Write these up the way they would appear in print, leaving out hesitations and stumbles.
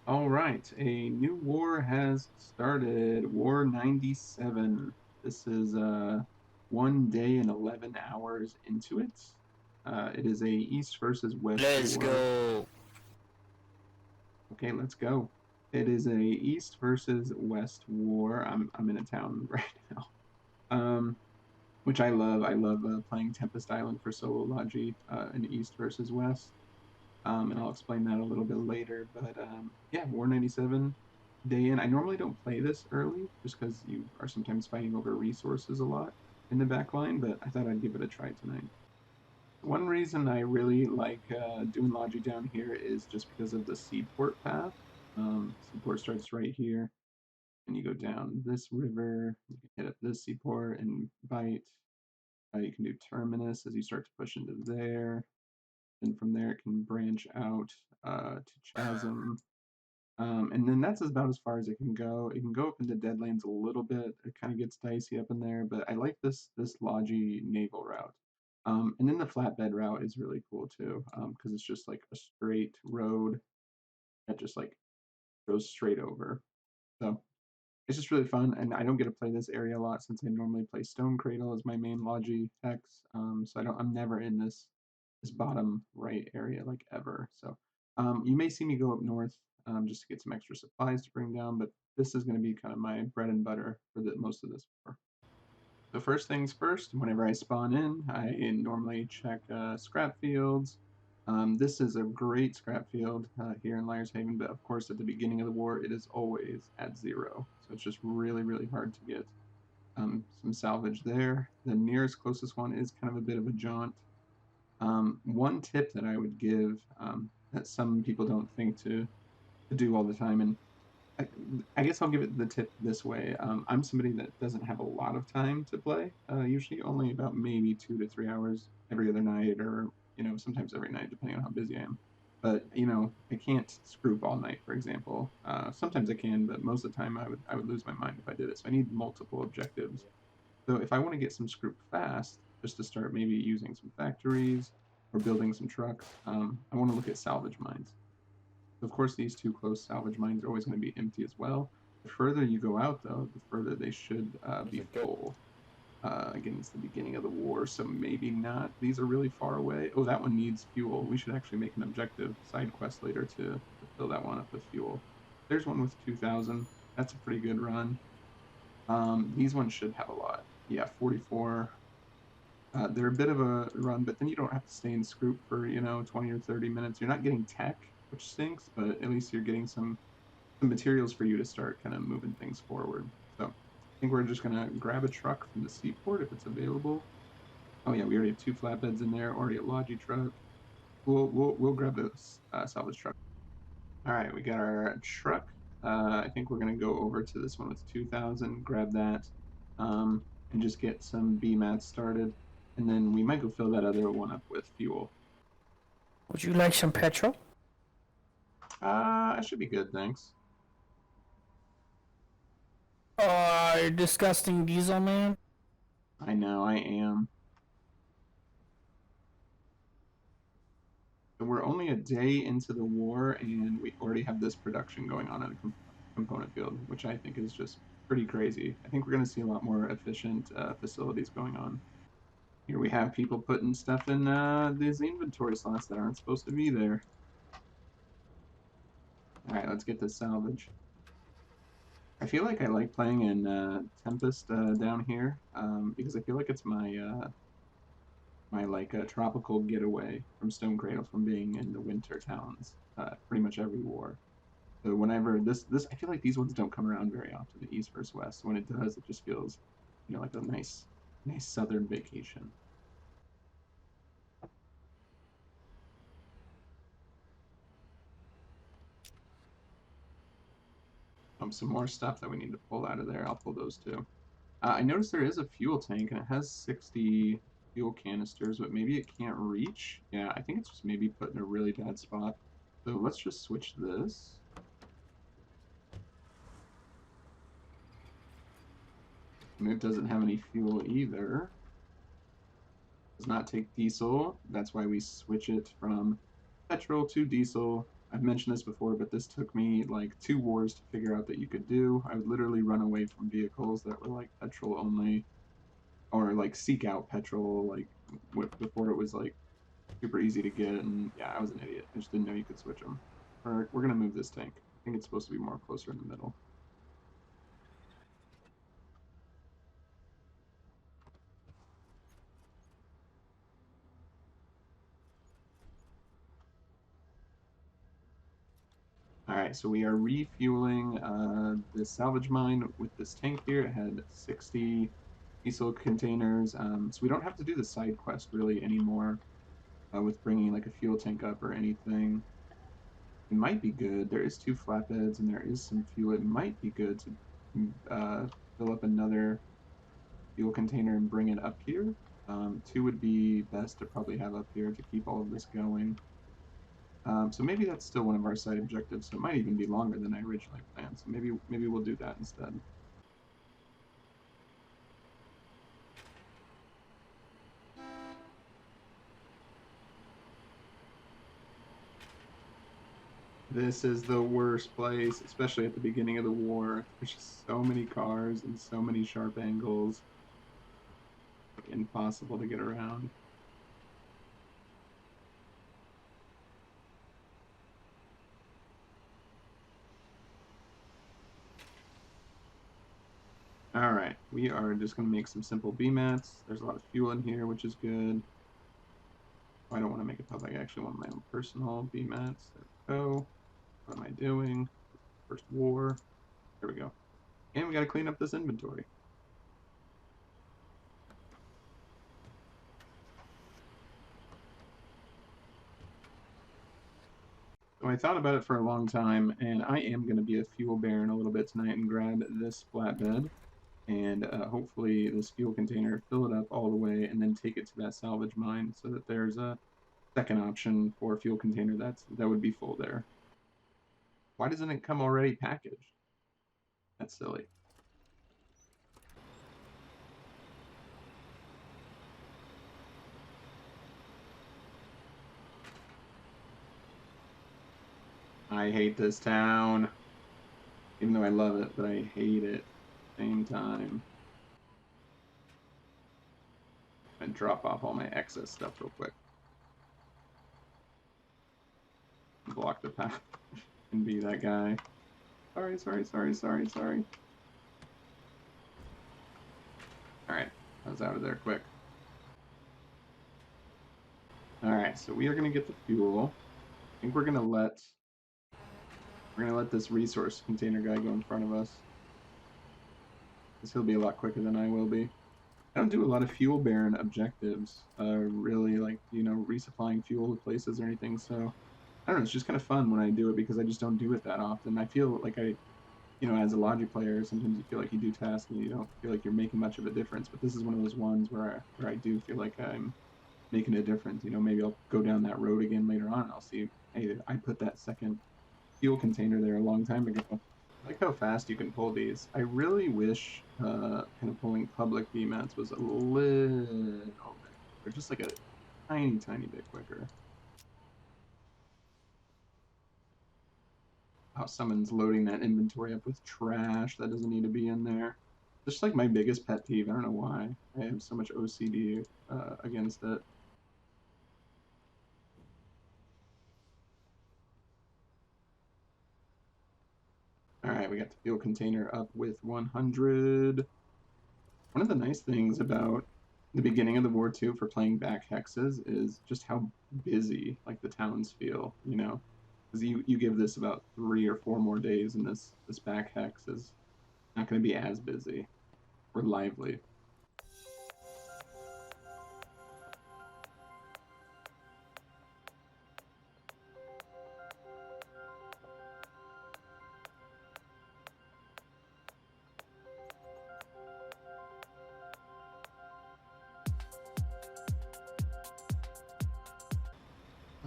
All right, a new war has started. War 97. This is 1 day and 11 hours into it. It is a East versus West Let's war. go. Okay, let's go. It is a East versus West war. I'm in a town right now. Which I love. I love playing Tempest Island for solo Logi in East versus West. And I'll explain that a little bit later. But yeah, War 97 day in. I normally don't play this early just because you are sometimes fighting over resources a lot in the back line, but I thought I'd give it a try tonight. One reason I really like doing Logi down here is just because of the seaport path. Seaport starts right here, and you go down this river, you can hit up this seaport and bite. You can do Terminus as you start to push into there. And from there, it can branch out to Chasm. And then that's about as far as it can go. It can go up into Deadlands a little bit. It kind of gets dicey up in there, but I like this Logi naval route. And then the flatbed route is really cool too, because it's just like a straight road that just like goes straight over. So it's just really fun, and I don't get to play this area a lot since I normally play Stone Cradle as my main Logi hex. So I'm never in this bottom right area like ever. So you may see me go up north just to get some extra supplies to bring down, but this is going to be kind of my bread and butter for most of this war. So first things first, whenever I spawn in, I normally check scrap fields. This is a great scrap field here in Liar's Haven, but of course at the beginning of the war, it is always at 0. So it's just really, really hard to get some salvage there. The nearest closest one is kind of a bit of a jaunt. One tip that I would give that some people don't think to do all the time, and I guess I'll give it the tip this way. I'm somebody that doesn't have a lot of time to play. Usually, only about maybe 2 to 3 hours every other night, or sometimes every night, depending on how busy I am. But I can't scroop all night, for example. Sometimes I can, but most of the time I would lose my mind if I did it. So I need multiple objectives. So if I want to get some scroop fast, just to start maybe using some factories or building some trucks, I want to look at salvage mines. Of course, these two close salvage mines are always going to be empty as well. The further you go out, though, the further they should be full. Again, it's the beginning of the war, so maybe not. These are really far away. Oh, that one needs fuel. We should actually make an objective side quest later to fill that one up with fuel. There's one with 2,000. That's a pretty good run. These ones should have a lot. Yeah, 44. They're a bit of a run, but then you don't have to stay in Scroop for 20 or 30 minutes. You're not getting tech, which stinks, but at least you're getting some materials for you to start kind of moving things forward. So I think we're just gonna grab a truck from the seaport if it's available. Oh yeah, we already have 2 flatbeds in there, already a Logi truck. We'll grab this salvage truck. All right, we got our truck. I think we're gonna go over to this one with 2,000, grab that, and just get some B mats started, and then we might go fill that other one up with fuel. Would you like some petrol? I should be good, thanks. Oh, disgusting diesel man. I know I am. So we're only a day into the war, and we already have this production going on at a component field, which I think is just pretty crazy. I think we're going to see a lot more efficient facilities going on. Here we have people putting stuff in these inventory slots that aren't supposed to be there. All right, let's get this salvage. I feel like I like playing in Tempest down here because I feel like it's my like tropical getaway from Stone Cradle from being in the winter towns pretty much every war. So whenever this I feel like these ones don't come around very often, the East versus West. When it does, it just feels like a nice southern vacation. Some more stuff that we need to pull out of there. I'll pull those too. I noticed there is a fuel tank and it has 60 fuel canisters, but maybe it can't reach. Yeah, I think it's just maybe put in a really bad spot. So let's just switch this. And it doesn't have any fuel either. Does not take diesel. That's why we switch it from petrol to diesel. I've mentioned this before, but this took me like 2 wars to figure out that you could do. I would literally run away from vehicles that were like petrol only, or like seek out petrol, like before it was like super easy to get. And yeah, I was an idiot. I just didn't know you could switch them. We're gonna move this tank. I think it's supposed to be more closer in the middle. All right, so we are refueling the salvage mine with this tank here. It had 60 diesel containers, so we don't have to do the side quest really anymore with bringing like a fuel tank up or anything. It might be good. There is 2 flatbeds and there is some fuel. It might be good to fill up another fuel container and bring it up here. 2 would be best to probably have up here to keep all of this going. So maybe that's still one of our side objectives. So it might even be longer than I originally planned. So maybe we'll do that instead. This is the worst place, especially at the beginning of the war. There's just so many cars and so many sharp angles. Like impossible to get around. All right, we are just going to make some simple B mats. There's a lot of fuel in here, which is good. Oh, I don't want to make it public. I actually want my own personal B mats. There we go. What am I doing? First war. There we go. And we got to clean up this inventory. So I thought about it for a long time, and I am going to be a fuel baron a little bit tonight and grab this flatbed and hopefully this fuel container, fill it up all the way, and then take it to that salvage mine so that there's a second option for a fuel container that would be full there. Why doesn't it come already packaged? That's silly. I hate this town. Even though I love it, but I hate it at the same time. And drop off all my excess stuff real quick. Block the path and be that guy. Sorry. Alright, I was out of there quick. Alright, so we are gonna get the fuel. I think we're gonna let this resource container guy go in front of us. Because he'll be a lot quicker than I will be. I don't do a lot of fuel baron objectives, really, like, resupplying fuel to places or anything, so I don't know, it's just kind of fun when I do it because I just don't do it that often. I feel like as a Logi player, sometimes you feel like you do tasks and you don't feel like you're making much of a difference, but this is one of those ones where I do feel like I'm making a difference. Maybe I'll go down that road again later on and I'll see, hey, I put that second fuel container there a long time ago. I like how fast you can pull these. I really wish kind of pulling public VMATs was a little bit, or just like a tiny bit quicker. How someone's loading that inventory up with trash that doesn't need to be in there. Just like my biggest pet peeve. I don't know why. I have so much OCD against it. All right, we got the fuel container up with 100. One of the nice things about the beginning of the war too for playing back hexes is just how busy like the towns feel, because you give this about 3 or 4 more days and this back hex is not going to be as busy or lively.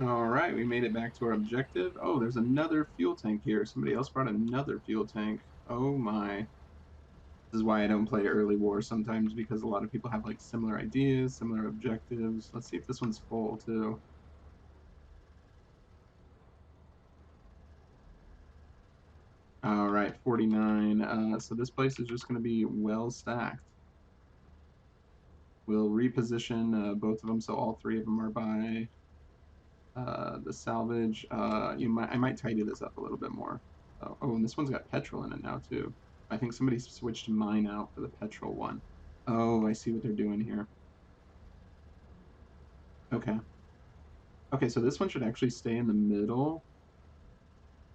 All right, we made it back to our objective. Oh, there's another fuel tank here. Somebody else brought another fuel tank. Oh my. This is why I don't play early war sometimes, because a lot of people have like similar ideas, similar objectives. Let's see if this one's full too. All right, 49. So this place is just going to be well stacked. We'll reposition both of them so all three of them are by the salvage. I might tidy this up a little bit more. Oh, and this one's got petrol in it now too. I think somebody switched mine out for the petrol one. Oh, I see what they're doing here. Okay. Okay, so this one should actually stay in the middle,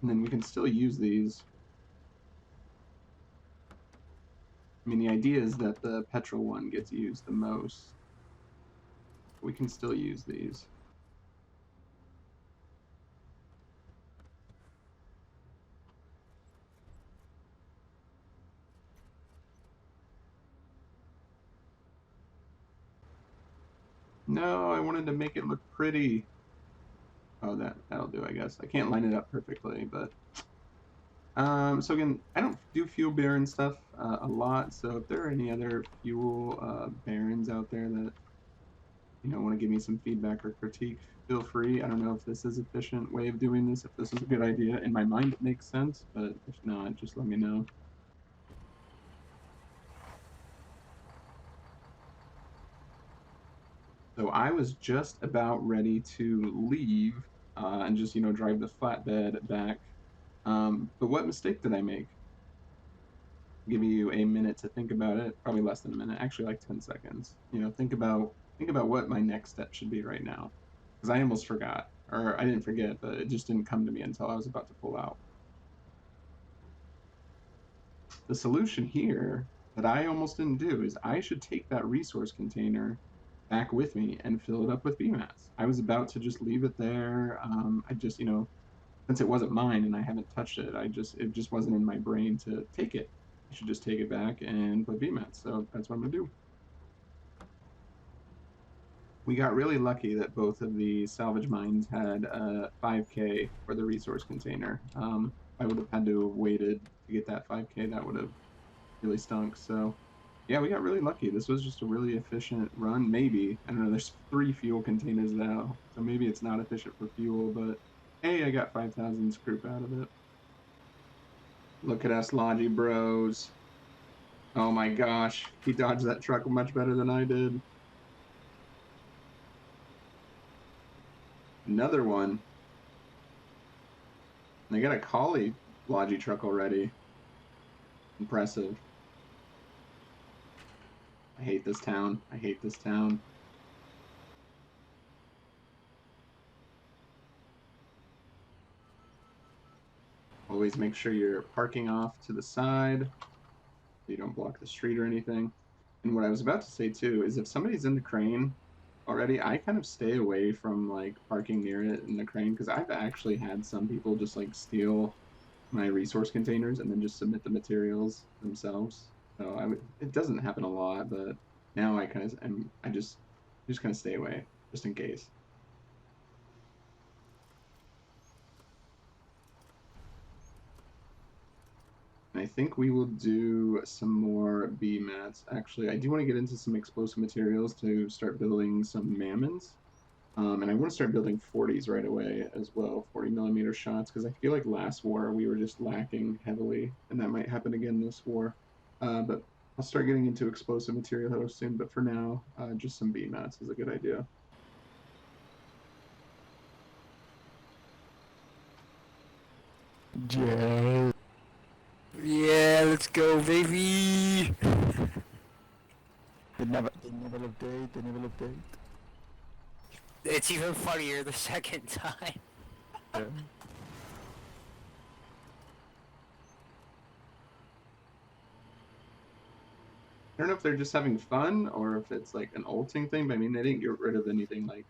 and then we can still use these. I mean, the idea is that the petrol one gets used the most. We can still use these. No, I wanted to make it look pretty. Oh, that'll do, I guess. I can't line it up perfectly, but so again, I don't do fuel baron stuff a lot. So if there are any other fuel barons out there that want to give me some feedback or critique, feel free. I don't know if this is efficient way of doing this, if this is a good idea. In my mind, it makes sense, but if not, just let me know. So I was just about ready to leave and just drive the flatbed back. But what mistake did I make? Give you a minute to think about it, probably less than a minute, actually like 10 seconds. Think about what my next step should be right now. Because I almost forgot. Or I didn't forget, but it just didn't come to me until I was about to pull out. The solution here that I almost didn't do is I should take that resource container back with me and fill it up with BMATs. I was about to just leave it there. I just, since it wasn't mine and I haven't touched it, it just wasn't in my brain to take it. I should just take it back and put BMATs. So that's what I'm gonna do. We got really lucky that both of the salvage mines had 5K for the resource container. I would have had to have waited to get that 5K. That would have really stunk. So yeah, we got really lucky. This was just a really efficient run. Maybe, I don't know, there's 3 fuel containers now, so maybe it's not efficient for fuel, but hey, I got 5,000 scroop out of it. Look at us, Logi bros. Oh my gosh, he dodged that truck much better than I did. Another one. They got a collie Logi truck already. Impressive. I hate this town. I hate this town. Always make sure you're parking off to the side so you don't block the street or anything. And what I was about to say too is if somebody's in the crane already, I kind of stay away from like parking near it in the crane because I've actually had some people just like steal my resource containers and then just submit the materials themselves. So it doesn't happen a lot, but now I just kind of stay away just in case. And I think we will do some more B mats. Actually, I do want to get into some explosive materials to start building some mammons. And I want to start building 40s right away as well, 40mm shots, because I feel like last war we were just lacking heavily, and that might happen again this war. But I'll start getting into explosive material soon, but for now, just some B mats is a good idea. Yeah. Yeah, let's go, baby. They never update, they never update. It's even funnier the second time. Yeah. I don't know if they're just having fun or if it's like an ulting thing, but I mean, they didn't get rid of anything like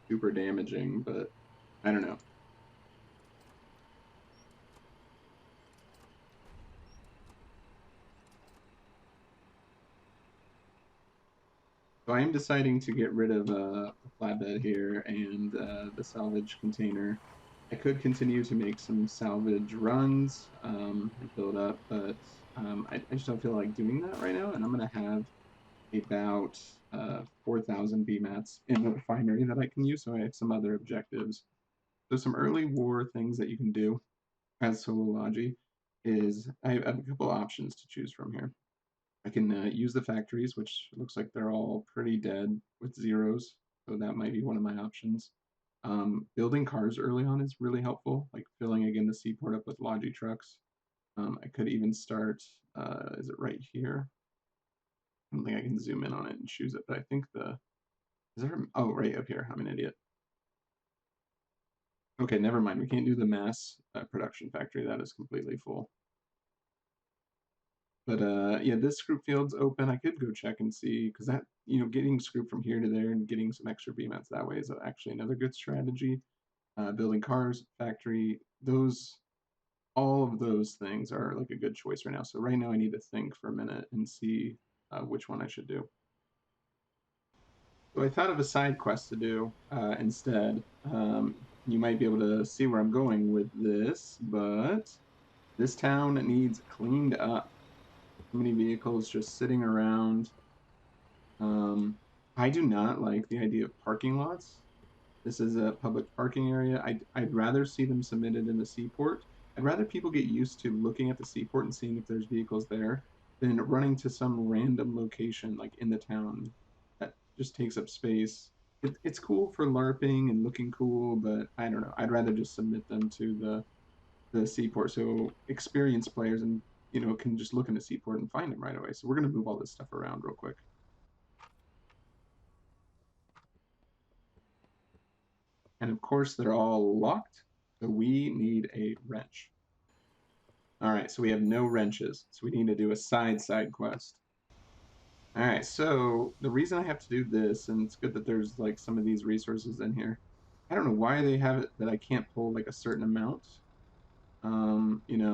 super damaging, but I don't know. So I am deciding to get rid of the flatbed here and the salvage container. I could continue to make some salvage runs and build up, but I just don't feel like doing that right now. And I'm going to have about 4,000 BMATs in the refinery that I can use. So I have some other objectives. So some early war things that you can do as solo logi is I have a couple options to choose from here. I can use the factories, which looks like they're all pretty dead with zeros, so that might be one of my options. Building cars early on is really helpful, like filling again the seaport up with Logi trucks. I could even start, is it right here? I don't think I can zoom in on it and choose it, but I think is there, oh, right up here. I'm an idiot. Okay, never mind. We can't do the mass production factory. That is completely full. But yeah, this scroop field's open. I could go check and see, because that, getting scroop from here to there and getting some extra BMATs that way is actually another good strategy. Building cars, factory, all of those things are like a good choice right now. So right now I need to think for a minute and see which one I should do. So I thought of a side quest to do instead. You might be able to see where I'm going with this, but this town needs cleaned up. Too many vehicles just sitting around. I do not like the idea of parking lots. This is a public parking area. I'd rather see them submitted in the seaport. I'd rather people get used to looking at the seaport and seeing if there's vehicles there than running to some random location like in the town that just takes up space. It's cool for LARPing and looking cool, but I don't know. I'd rather just submit them to the seaport so experienced players and can just look in the seaport and find them right away. So we're gonna move all this stuff around real quick. And of course, they're all locked, so we need a wrench. All right, so we have no wrenches, so we need to do a side quest. All right, so the reason I have to do this, and it's good that there's like some of these resources in here. I don't know why they have it that I can't pull like a certain amount.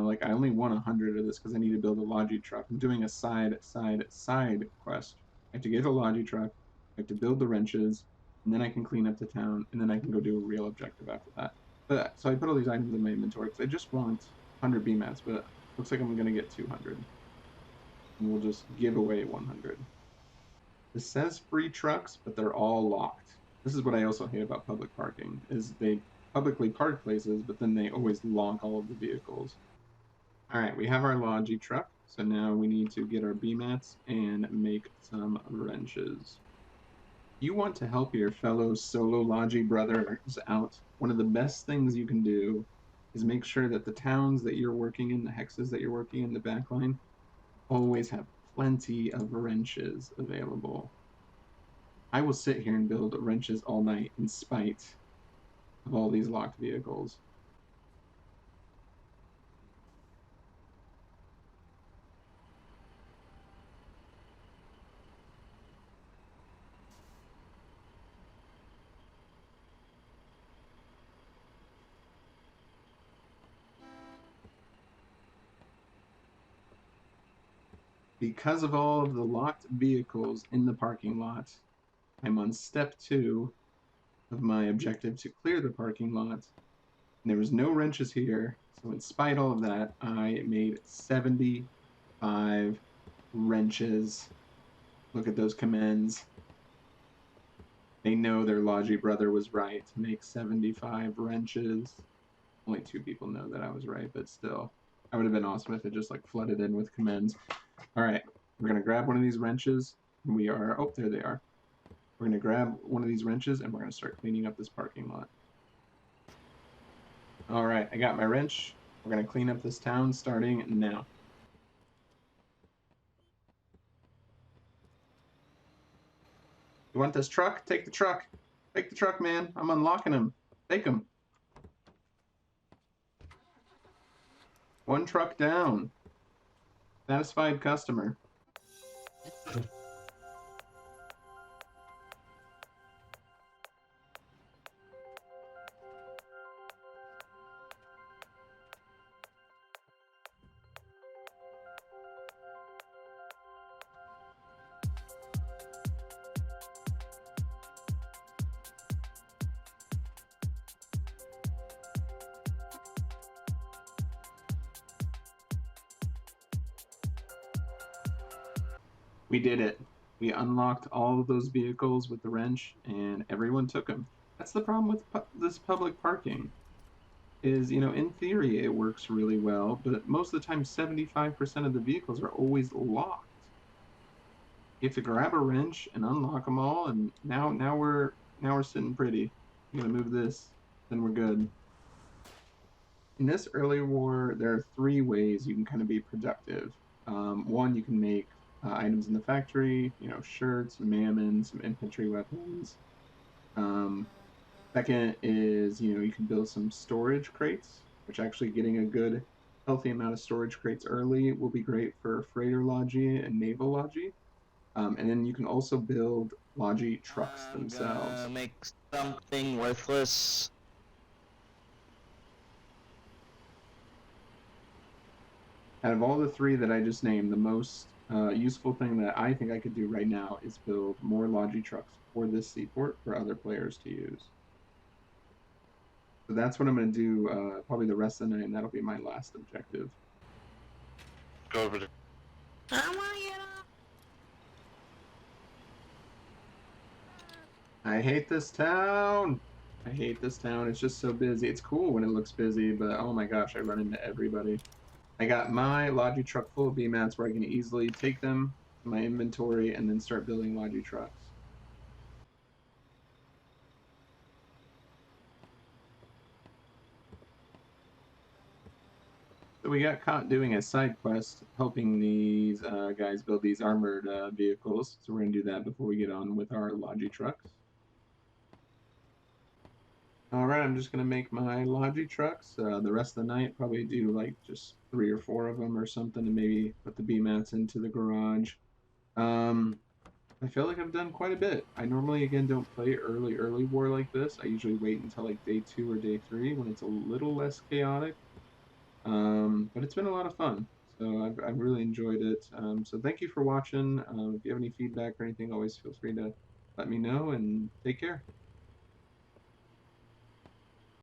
Like I only want 100 of this because I need to build a Logi truck. I'm doing a side quest. I have to get a Logi truck. I have to build the wrenches, and then I can clean up the town, and then I can go do a real objective after that. But so I put all these items in my inventory because I just want 100 BMATs, but looks like I'm gonna get 200, and we'll just give away 100. This says free trucks, but they're all locked. This is what I also hate about public parking, is they publicly park places, but then they always lock all of the vehicles. All right, we have our Logi truck, so now we need to get our BMATs and make some wrenches. You want to help your fellow solo Logi brothers out. One of the best things you can do is make sure that the towns that you're working in, the hexes that you're working in, the backline, always have plenty of wrenches available. I will sit here and build wrenches all night in spite of all these locked vehicles. Because of all of the locked vehicles in the parking lot, I'm on step 2 of my objective to clear the parking lot. And there was no wrenches here, so in spite of all of that, I made 75 wrenches. Look at those commends. They know their Logi brother was right to make 75 wrenches. Only 2 people know that I was right, but still. I would have been awesome if it just like flooded in with commends. All right, we're gonna grab one of these wrenches. We are, oh, there they are. We're gonna grab one of these wrenches and we're gonna start cleaning up this parking lot. All right, I got my wrench. We're gonna clean up this town starting now. You want this truck? Take the truck. Take the truck, man. I'm unlocking him. Take him. One truck down. Satisfied customer. We did it. We unlocked all of those vehicles with the wrench, and everyone took them. That's the problem with this public parking. is, in theory, it works really well, but most of the time, 75% of the vehicles are always locked. You have to grab a wrench and unlock them all, and now we're sitting pretty. I'm gonna move this, then we're good. In this early war, there are three ways you can kind of be productive. One, you can make items in the factory, shirts, mammon, some infantry weapons. Um, Second is, you can build some storage crates, which actually getting a good, healthy amount of storage crates early will be great for freighter logi and naval logi. And then you can also build logi trucks I'm gonna themselves. make something worthless. Out of all the three that I just named, the most useful thing that I think I could do right now is build more logi trucks for this seaport for other players to use. So that's what I'm going to do probably the rest of the night, and that'll be my last objective. Go over to. I hate this town. I hate this town. It's just so busy. It's cool when it looks busy, but oh my gosh, I run into everybody. I got my Logi truck full of B mats where I can easily take them to my inventory and then start building Logi trucks. So we got caught doing a side quest helping these guys build these armored vehicles. So we're going to do that before we get on with our Logi trucks. All right, I'm just going to make my Logi trucks. The rest of the night, probably do like just 3 or 4 of them or something, and maybe put the B mats into the garage. I feel like I've done quite a bit. I normally, again, don't play early war like this. I usually wait until like day 2 or day 3 when it's a little less chaotic. But it's been a lot of fun. So I've really enjoyed it. So thank you for watching. If you have any feedback or anything, always feel free to let me know and take care.